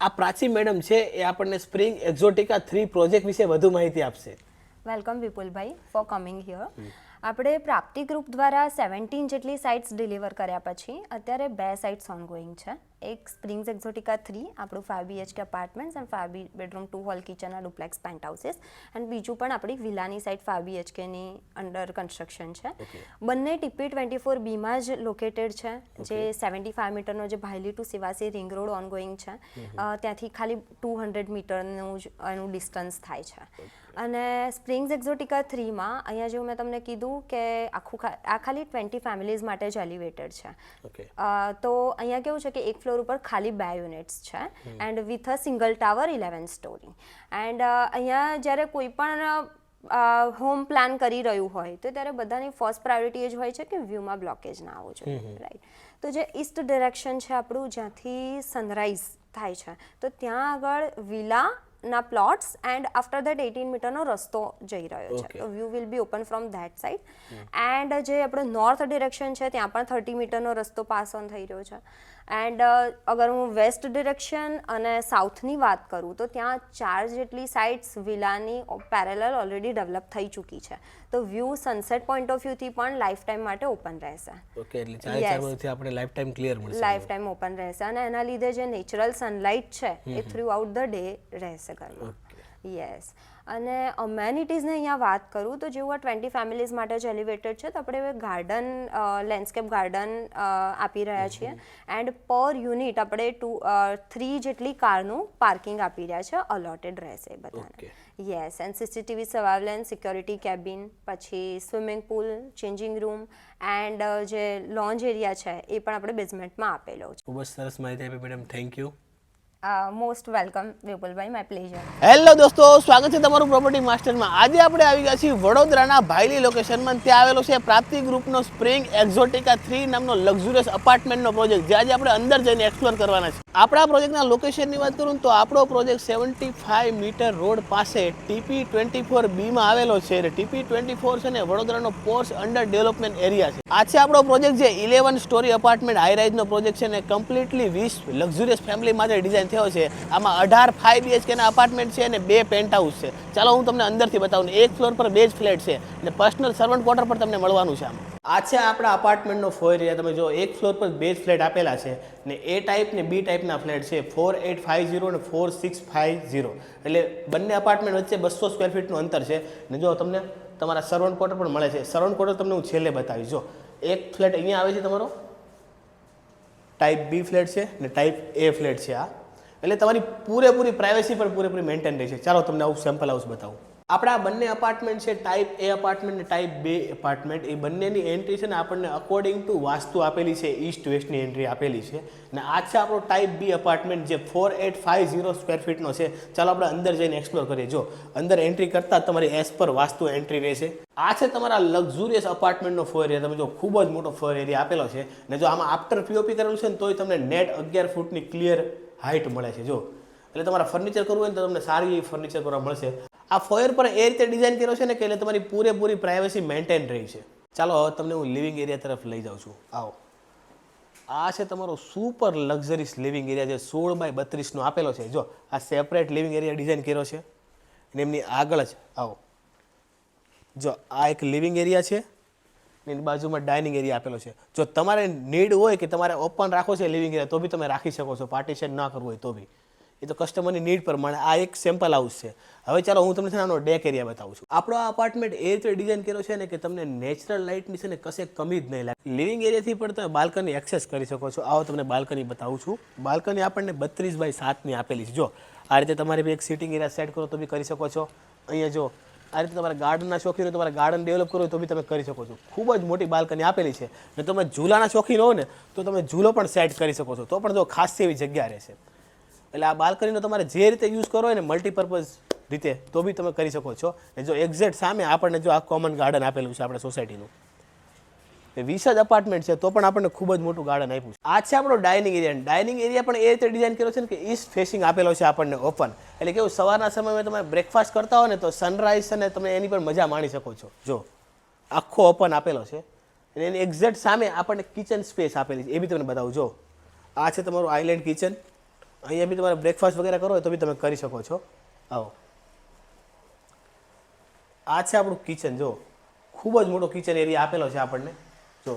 આ પ્રાચી મેડમ છે એ આપણને સ્પ્રિંગ એક્ઝોટિકા 3 પ્રોજેક્ટ વિશે વધુ માહિતી આપશે. Welcome Vipulbhai four coming here. આપણે પ્રાપ્તિ ગ્રુપ દ્વારા 17 જેટલી સાઇટ્સ ડિલિવર કર્યા પછી અત્યારે 2 સાઇટ્સ ઓનગોઈંગ છે. એક સ્પ્રિંગ્સ એક્ઝોટિકા 3 આપણું 5 BHK apartments and 5 bedroom 2 hall કિચનના ડુપ્લેક્સ પેન્ટ હાઉસીસ એન્ડ બીજું પણ આપણી વિલાની સાઇટ 5 BHKની અંડર કન્સ્ટ્રક્શન છે. બંને TP24B માં જ લોકેટેડ છે, જે 75 મીટરનો જે Bhayli to Sevasi ring road ongoing છે. ત્યાંથી ખાલી 200 મીટરનું જ એનું ડિસ્ટન્સ થાય છે. અને સ્પ્રિંગ્સ એક્ઝોટિકા 3માં અહીંયા જેવું મેં તમને કીધું કે આ ખાલી 20 ફેમિલીઝ માટે જ એલિવેટેડ છે. તો અહીંયા કેવું છે કે એક ફ્લોર ઉપર ખાલી 2 યુનિટ્સ છે and with a single tower 11 story. And અહીંયા જ્યારે કોઈ પણ હોમ પ્લાન કરી રહ્યું હોય તો ત્યારે બધાની ફર્સ્ટ પ્રાયોરિટી એ જ હોય છે કે વ્યૂમાં બ્લોકેજ ના આવવું જોઈએ, રાઈટ. તો જે ઈસ્ટ ડિરેક્શન છે આપણું, જ્યાંથી સનરાઈઝ થાય છે, તો ત્યાં આગળ વિલા ના પ્લોટ્સ એન્ડ આફ્ટર ધેટ 18 મીટરનો રસ્તો જઈ રહ્યો છે. તો view will be open from that side. And જે આપણો નોર્થ ડિરેક્શન છે ત્યાં પણ 30 મીટરનો રસ્તો પાસ ઓન થઈ રહ્યો છે. એન્ડ અગર હું વેસ્ટ ડિરેક્શન અને સાઉથની વાત કરું તો ત્યાં 4 જેટલી સાઇટ્સ વિલાની પેરેલલ ઓલરેડી ડેવલપ થઈ ચૂકી છે. તો વ્યૂ સનસેટ પોઈન્ટ ઓફ વ્યૂથી પણ લાઈફ ટાઈમ માટે ઓપન રહેશે. ઓકે, એટલે 4 આપણે લાઈફ ટાઈમ ક્લિયર મળશે. લાઈફ ટાઈમ ઓપન રહેશે અને એના લીધે જે નેચરલ સનલાઇટ છે એ થ્રુ આઉટ ધ ડે રહેશે ઘરમાં. યસ. અને અમેનિટીઝની અહીંયા વાત કરું તો જેવું આ 20 ફેમિલીઝ માટે જ એલિવેટેડ છે, તો આપણે હવે ગાર્ડન, લેન્ડસ્કેપ ગાર્ડન આપી રહ્યા છીએ. એન્ડ પર યુનિટ આપણે 3 જેટલી કારનું પાર્કિંગ આપી રહ્યા છે, અલોટેડ રહેશે બધાને. Yes. And CCTV surveillance, security cabin, પછી swimming pool, changing room and જે લોન્જ એરિયા છે એ પણ આપણે બેઝમેન્ટમાં આપેલો છે. ખૂબ જ સરસ માહિતી આપી madam, thank you. Most welcome Vipulbhai, my pleasure. Hello દોસ્તો, સ્વાગત છે તમારું પ્રોપર્ટી માસ્ટરમાં. આજે આપણે આવી ગયા છીએ વડોદરાના ભાયલી લોકેશનમાં. ત્યાં આવેલો છે પ્રાપ્તિ ગ્રુપનો સ્પ્રિંગ એક્ઝોટિકા 3 નામનો લક્ઝુરિયસ અપાર્ટમેન્ટનો પ્રોજેક્ટ, જે આજે આપણે અંદર જઈને એક્સપ્લોર કરવાના છે. આપણા પ્રોજેક્ટના લોકેશનની વાત કરું તો આપણો પ્રોજેક્ટ 75 મીટર રોડ પાસે TP24B માં આવેલો છે. TP24 છે ને વડોદરાનો પોર્સ અંડર ડેવલપમેન્ટ એરિયા છે. આ છે આપણો પ્રોજેક્ટ, જે 11 સ્ટોરી અપાર્ટમેન્ટ હાઈ રાઇઝનો પ્રોજેક્ટ છે ને કમ્પ્લીટલી 20 લક્ઝુરિયસ ફેમિલી માટે ડિઝાઇન થયો છે. આમાં 18 5 BHK ના અપાર્ટમેન્ટ છે અને 2 પેન્ટ હાઉસ છે. ચાલો હું તમને અંદરથી બતાવું. એક ફ્લોર પર 2 જ ફ્લેટ છે અને પર્સનલ સર્વન્ટ ક્વાર્ટર પર તમને મળવાનું છે. આ છે આપણા અપાર્ટમેન્ટનો ફ્લોર એરિયા. તમે જો એક ફ્લોર પર 2 જ ફ્લેટ આપેલા છે ને A ટાઈપ ને B ટાઈપના ફ્લેટ છે, 4850 અને 4650. એટલે બંને અપાર્ટમેન્ટ વચ્ચે 200 સ્ક્વેર ફીટનું અંતર છે. ને જો તમને તમારા સર્વન્ટ ક્વાર્ટર પણ મળે છે. સર્વન્ટ ક્વાર્ટર તમને હું છેલ્લે બતાવીશ. જો એક ફ્લેટ અહીંયા આવે છે તમારો ટાઈપ B ફ્લેટ છે ને ટાઈપ A ફ્લેટ છે. આ એટલે તમારી પૂરેપૂરી પ્રાઇવેસી પણ પૂરેપૂરી મેન્ટેન રહે છે. ચાલો તમને આવું સેમ્પલ હાઉસ બતાવું. આપણા બંને અપાર્ટમેન્ટ છે ટાઈપ A અપાર્ટમેન્ટ ને ટાઈપ B અપાર્ટમેન્ટ. એ બંનેની એન્ટ્રી છે ને આપણને અકોર્ડિંગ ટુ વાસ્તુ આપેલી છે, ઈસ્ટ વેસ્ટની એન્ટ્રી આપેલી છે. ને આ છે આપણો ટાઈપ B અપાર્ટમેન્ટ, જે 4850 સ્ક્વેર ફીટનો છે. ચાલો આપણે અંદર જઈને એક્સપ્લોર કરીએ. જો અંદર એન્ટ્રી કરતાં તમારી એઝ પર વાસ્તુ એન્ટ્રી રહેશે. આ છે તમારા લક્ઝુરિયસ અપાર્ટમેન્ટનો ફ્લોર એરિયા. તમે જો ખૂબ જ મોટો ફ્લોર એરિયા આપેલો છે. ને જો આમાં આફ્ટર POP કરેલું છે ને તોય તમને નેટ 11 ફૂટની ક્લિયર હાઇટ મળે છે. જો એટલે તમારા ફર્નિચર કરવું હોય ને તો તમને સારી એવી ફર્નિચર કરવા મળશે. આ ફોયર પર એ રીતે ડિઝાઇન કર્યો છે ને કે એટલે તમારી પૂરેપૂરી પ્રાઇવેસી મેન્ટેન રહી છે. ચાલો હવે તમને હું લિવિંગ એરિયા તરફ લઈ જાઉં છું. આવો, આ છે તમારો સુપર લક્ઝરીસ લિવિંગ એરિયા, જે 16 બાય 32નો આપેલો છે. જો આ સેપરેટ લિવિંગ એરિયા ડિઝાઇન કર્યો છે અને એમની આગળ જ આવો, જો આ એક લિવિંગ એરિયા છે, એની બાજુમાં ડાઇનિંગ એરિયા આપેલો છે. જો તમારે નીડ હોય કે તમારે ઓપન રાખવો છે લિવિંગ એરિયા, તો બી તમે રાખી શકો છો. પાર્ટીશન ના કરવું હોય તો બી, એ તો કસ્ટમરની નીડ પ્રમાણે. આ એક સેમ્પલ હાઉસ છે. હવે ચાલો હું તમને આનો ડેક એરિયા બતાવું છું. આપણો આ અપાર્ટમેન્ટ એ રીતે ડિઝાઇન કર્યો છે ને કે તમને નેચરલ લાઇટની છે ને કશે કમી જ નહીં લાગે. લિવિંગ એરિયાથી પણ તમે બાલ્કની એક્સેસ કરી શકો છો. આવો તમને બાલ્કની બતાવું છું. બાલ્કની આપણને 32 બાય 7ની આપેલી છે. જો આ રીતે તમારે બી એક સિટિંગ એરિયા સેટ કરો તો બી કરી શકો છો. અહીંયા જો આ રીતે તમારા ગાર્ડનના શોખીન હોય, તમારે ગાર્ડન ડેવલપ કરવું હોય તો બી તમે કરી શકો છો. ખૂબ જ મોટી બાલ્કની આપેલી છે. ને તમે ઝૂલાના શોખીન હો ને તો તમે ઝૂલો પણ સેટ કરી શકો છો. તો પણ જો ખાસ એવી જગ્યા રહેશે. એટલે આ બાલ્કનીનો તમારે જે રીતે યુઝ કરવો હોય ને મલ્ટીપર્પઝ રીતે તો બી તમે કરી શકો છો. ને જો એક્ઝેક્ટ સામે આપણને જો આ કોમન ગાર્ડન આપેલું છે આપણે સોસાયટીનું, 20 જ અપાર્ટમેન્ટ છે તો પણ આપણને ખૂબ જ મોટું ગાર્ડન આપ્યું છે. આ છે આપણો ડાઇનિંગ એરિયા. ડાઇનિંગ એરિયા પણ એ રીતે ડિઝાઇન કર્યો છે ને કે ઈસ્ટ ફેસિંગ આપેલો છે આપણને ઓપન. એટલે કેવું સવારના સમયમાં તમે બ્રેકફાસ્ટ કરતા હોય ને તો સનરાઈઝ અને તમે એની પણ મજા માણી શકો છો. જો આખો ઓપન આપેલો છે અને એની એક્ઝેક્ટ સામે આપણને કિચન સ્પેસ આપેલી છે. એ બી તમને બતાવું. જો આ છે તમારું આઇલેન્ડ કિચન અહીંયા બી તમારે બ્રેકફાસ્ટ વગેરે કરવો હોય તો બી તમે કરી શકો છો. આવો, આ છે આપણું કિચન. જો ખૂબ જ મોટો કિચન એરિયા આપેલો છે આપણને. જો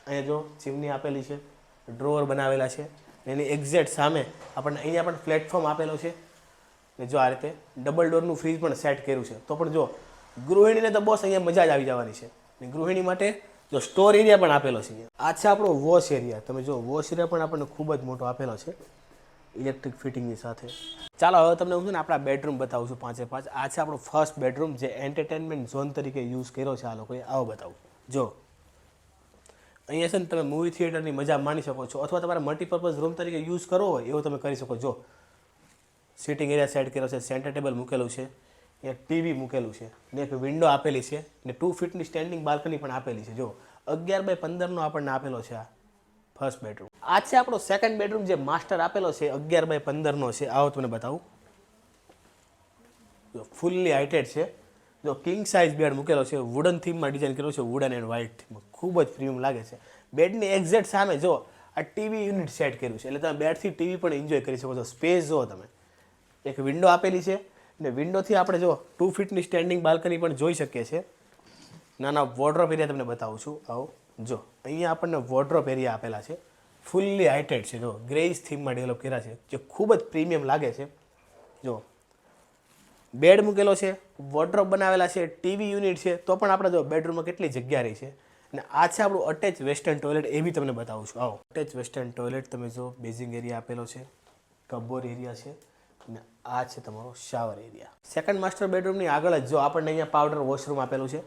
અહીંયા જો ચીમની આપેલી છે, ડ્રોવર બનાવેલા છે, એની એક્ઝેક્ટ સામે આપણને અહીંયા પણ પ્લેટફોર્મ આપેલો છે. ને જો આ રીતે ડબલ ડોરનું ફ્રીજ પણ સેટ કર્યું છે. તો પણ જો ગૃહિણીને તો બોસ અહીંયા મજા જ આવી જવાની છે. ને ગૃહિણી માટે જો સ્ટોર એરિયા પણ આપેલો છે અહીંયા. આ છે આપણો વોશ એરિયા. તમે જો વોશ એરિયા પણ આપણને ખૂબ જ મોટો આપેલો છે ઇલેક્ટ્રિક ફિટિંગની સાથે. ચાલો હવે તમને હું છે ને આપણા બેડરૂમ બતાવું છું 5x5. આ છે આપણો ફર્સ્ટ બેડરૂમ જે એન્ટરટેનમેન્ટ ઝોન તરીકે યુઝ કર્યો છે આ લોકોએ. આવો બતાવું. જો અહીંયા છે ને તમે મૂવી થિયેટરની મજા માણી શકો છો, અથવા તમારે મલ્ટીપર્પઝ રૂમ તરીકે યુઝ કરવો હોય એવો તમે કરી શકો. જો સિટિંગ એરિયા સેટ કર્યો છે, સેન્ટર ટેબલ મૂકેલું છે, અહીંયા ટીવી મૂકેલું છે, ને એક વિન્ડો આપેલી છે, ને 2 ફીટની સ્ટેન્ડિંગ બાલ્કની પણ આપેલી છે. જો 11x15 નો આપણને આપેલો છે આ ફર્સ્ટ બેડરૂમ. આ છે આપણો સેકન્ડ બેડરૂમ જે માસ્ટર આપેલો છે 11x15 નો છે. આવો તમને બતાવું. જો ફૂલ્લી હાઇટેડ છે. જો કિંગ સાઇઝ બેડ મૂકેલો છે, વુડન થીમમાં ડિઝાઇન કર્યો છે, વુડન એન્ડ વ્હાઇટ થીમમાં. ખૂબ જ પ્રીમિયમ લાગે છે. બેડની એક્ઝેક્ટ સામે જો આ ટીવી યુનિટ સેટ કર્યું છે, એટલે તમે બેડથી ટીવી પણ એન્જોય કરી શકો છો. સ્પેસ જો તમે એક વિન્ડો આપેલી છે, ને વિન્ડોથી આપણે જો 2 ફીટની સ્ટેન્ડિંગ બાલ્કની પણ જોઈ શકીએ છીએ. નાના વોર્ડરોબ એરિયા તમને બતાવું છું. આવો જો અહીંયા આપણને વોર્ડરોબ એરિયા આપેલા છે, ફૂલ્લી હાઇટેડ છે. જો ગ્રેઇશ થીમમાં ડેવલપ કર્યા છે, જે ખૂબ જ પ્રીમિયમ લાગે છે. જો બેડ મૂકેલો છે, વોર્ડરોબ બનાવેલા છે, ટીવી યુનિટ છે, તો પણ આપણે જો બેડરૂમમાં કેટલી જગ્યા રહી છે. અને આ છે આપણું અટેચ વેસ્ટર્ન ટોયલેટ, એ બી તમને બતાવું છું. આવો અટેચ વેસ્ટર્ન ટોયલેટ તમે જો બેઝિંગ એરિયા આપેલો છે, કબોર્ડ એરિયા છે, અને આ છે તમારો શાવર એરિયા. સેકન્ડ માસ્ટર બેડરૂમની આગળ જ જો આપણને અહીંયા પાવડર વોશરૂમ આપેલું છે.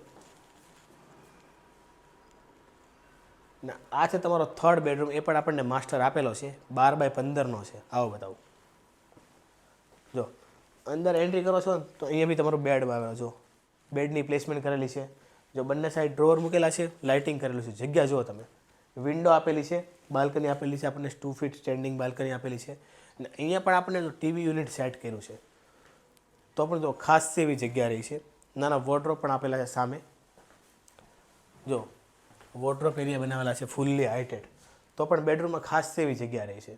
ને આ છે તમારો થર્ડ બેડરૂમ, એ પણ આપણને માસ્ટર આપેલો છે, 12x15 નો છે. આવો બતાવું. જો અંદર એન્ટ્રી કરો છો તો અહીંયા બી તમારો બેડ આવેલો. જો બેડની પ્લેસમેન્ટ કરેલી છે. જો બંને સાઈડ ડ્રોવર મૂકેલા છે, લાઇટિંગ કરેલું છે. જગ્યા જુઓ તમે, વિન્ડો આપેલી છે, બાલ્કની આપેલી છે, આપણને 2 ફીટ સ્ટેન્ડિંગ બાલ્કની આપેલી છે. અને અહીંયા પણ આપણને ટીવી યુનિટ સેટ કર્યું છે. તો પણ જો ખાસ એવી જગ્યા રહી છે. નાના વોર્ડરોબ પણ આપેલા છે સામે. જો વોર્ડરોબ એરિયા બનાવેલા છે ફૂલ્લી હાઇટેડ, તો પણ બેડરૂમમાં ખાસ એવી જગ્યા રહી છે.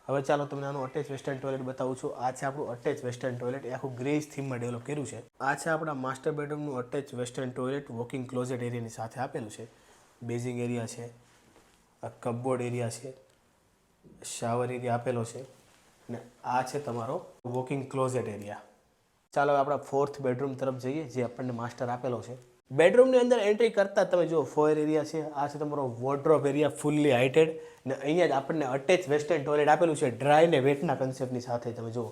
હવે ચાલો તમને આનું અટેચ વેસ્ટર્ન ટોયલેટ બતાવું છું. આ છે આપણું અટેચ વેસ્ટર્ન ટોયલેટ, એ આખું ગ્રેજ થીમમાં ડેવલપ કર્યું છે. આ છે આપણા માસ્ટર બેડરૂમનું attach western toilet, walking closet એરિયાની સાથે આપેલું છે. બેઝિંગ એરિયા છે, આ કપબોર્ડ એરિયા છે, શાવર એરિયા આપેલો છે, અને આ છે તમારો વોકિંગ ક્લોઝેટ એરિયા. ચાલો આપણા ફોર્થ બેડરૂમ તરફ જઈએ, જે આપણને માસ્ટર આપેલો છે. બેડરૂમની અંદર એન્ટ્રી કરતાં તમે જો ફોયર એરિયા છે, આ છે તમારો વોર્ડરોબ એરિયા ફૂલ્લી હાઇટેડ, ને અહીંયા જ આપણને અટેચ વેસ્ટર્ન ટોયલેટ આપેલું છે, ડ્રાય ને વેટના કન્સેપ્ટની સાથે. તમે જુઓ,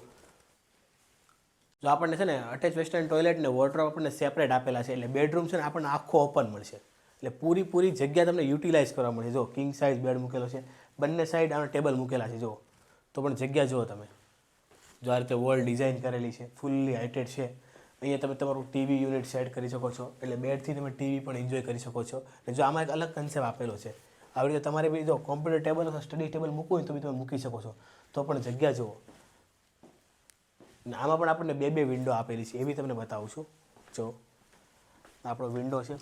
જો આપણને છે ને અટેચ વેસ્ટર્ન ટોયલેટ ને વોર્ડરોબ આપણને સેપરેટ આપેલા છે, એટલે બેડરૂમ છે ને આપણને આખો ઓપન મળશે, એટલે પૂરી જગ્યા તમને યુટિલાઇઝ કરવા મળશે. જો કિંગ સાઇઝ બેડ મૂકેલો છે, બંને સાઈડ આનો ટેબલ મૂકેલા છે. જો તો પણ જગ્યા જુઓ તમે, જો આ રીતે વોલ ડિઝાઇન કરેલી છે, ફૂલ્લી હાઇટેડ છે. અહીંયા તમે તમારું ટીવી યુનિટ સેટ કરી શકો છો, એટલે બેડથી તમે ટીવી પણ એન્જોય કરી શકો છો. અને જો આમાં એક અલગ કન્સેપ્ટ આપેલો છે, આવી રીતે તમારે બી જો કોમ્પ્યુટર ટેબલ અથવા સ્ટડી ટેબલ મૂકવું હોય તો બી તમે મૂકી શકો છો. તો પણ જગ્યા જુઓ. અને આમાં પણ આપણને બે વિન્ડો આપેલી છે, એ બી તમને બતાવું છું. જો આપણો વિન્ડો છે,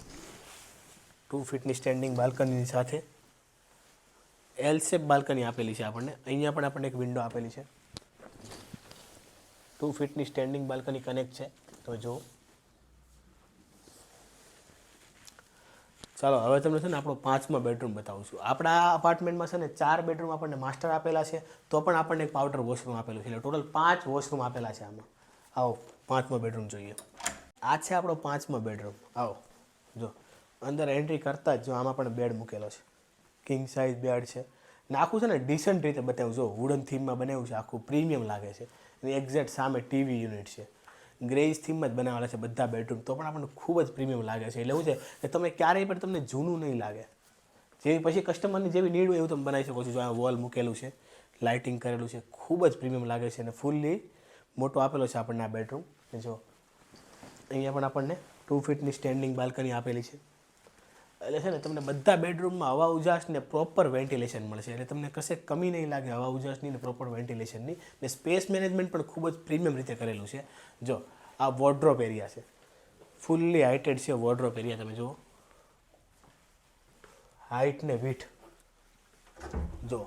2 ફીટની સ્ટેન્ડિંગ બાલ્કનીની સાથે એલ શેપ બાલ્કની આપેલી છે આપણને. અહીંયા પણ આપણને એક વિન્ડો આપેલી છે, 2 ફીટની સ્ટેન્ડિંગ બાલ્કની કનેક્ટ છે. તો જો ચાલો હવે તમને છે ને આપણો 5મો બેડરૂમ બતાવું છું. આપણા અપાર્ટમેન્ટમાં છે ને 4 બેડરૂમ આપણને માસ્ટર આપેલા છે, તો પણ આપણને એક પાવડર વોશરૂમ આપેલું છે, એટલે ટોટલ 5 વોશરૂમ આપેલા છે આમાં. આવો 5મો બેડરૂમ જોઈએ. આ છે આપણો 5મો બેડરૂમ. આવો જો અંદર એન્ટ્રી કરતાં જ જો આમાં પણ બેડ મૂકેલો છે, કિંગ સાઇઝ બેડ છે. ને આખું છે ને ડિસન્ટ રીતે બતાવ્યું. જો વુડન થીમમાં બનાવ્યું છે, આખું પ્રીમિયમ લાગે છે. અને એક્ઝેક્ટ સામે ટીવી યુનિટ છે, ગ્રેજ થીમમાં જ બનાવેલા છે બધા બેડરૂમ, તો પણ આપણને ખૂબ જ પ્રીમિયમ લાગે છે. એટલે એવું છે કે તમે ક્યારેય પણ તમને જૂનું નહીં લાગે. જેવી પછી કસ્ટમરની જેવી નીડ હોય એવું તમે બનાવી શકો છો. જો આ વોલ મૂકેલું છે, લાઇટિંગ કરેલું છે, ખૂબ જ પ્રીમિયમ લાગે છે. અને ફૂલ્લી મોટો આપેલો છે આપણને આ બેડરૂમ. જો અહીંયા પણ આપણને 2 ફીટની સ્ટેન્ડિંગ બાલ્કની આપેલી છે, એટલે છે ને તમને બધા બેડરૂમમાં હવા ઉજાસ ને પ્રોપર વેન્ટિલેશન મળશે. એટલે તમને કશે કમી નહીં લાગે હવા ઉજાસની ને પ્રોપર વેન્ટિલેશનની. ને સ્પેસ મેનેજમેન્ટ પણ ખૂબ જ પ્રીમિયમ રીતે કરેલું છે. જો આ વોર્ડરોબ એરિયા છે, ફૂલ્લી હાઇટેડ છે વોર્ડરોબ એરિયા. તમે જુઓ હાઇટ ને વિથ, જો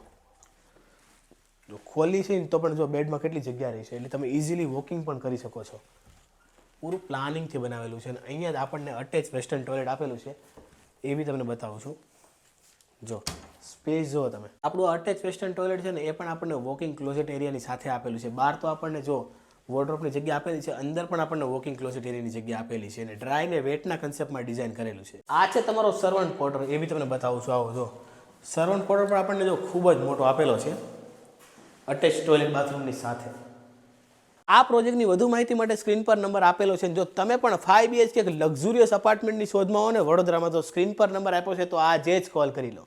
જો ખોલી છે ને તો પણ જો બેડમાં કેટલી જગ્યા રહી છે એટલે તમે ઇઝીલી વોકિંગ પણ કરી શકો છો. પૂરું પ્લાનિંગથી બનાવેલું છે અને અહીંયા જ આપણને અટેચ વેસ્ટર્ન ટોયલેટ આપેલું છે એ બી તમને બતાવું છું. જો સ્પેસ જો તમે આપણું અટેચ વેસ્ટર્ન ટોયલેટ છે ને એ પણ આપણને વોકિંગ ક્લોઝેટ એરિયાની સાથે આપેલું છે. બહાર તો આપણને જો વોર્ડરોબની જગ્યા આપેલી છે, અંદર પણ આપણને વોકિંગ ક્લોઝેટ એરિયાની જગ્યા આપેલી છે અને ડ્રાય ને વેટના કન્સેપ્ટમાં ડિઝાઇન કરેલું છે. આ છે તમારો સર્વન્ટ ક્વાર્ટર, એ બી તમને બતાવું છું. આવો જો સર્વન્ટ ક્વાર્ટર પણ આપણને જો ખૂબ જ મોટો આપેલો છે અટેચ ટોયલેટ બાથરૂમની સાથે. આ પ્રોજેક્ટની વધુ માહિતી માટે સ્ક્રીન પર નંબર આપેલો છે. જો તમે પણ 5 BHK લક્ઝુરિયસ અપાર્ટમેન્ટની શોધમાં હો ને વડોદરામાં, તો સ્ક્રીન પર નંબર આપ્યો છે તો આજે જ કોલ કરી લો.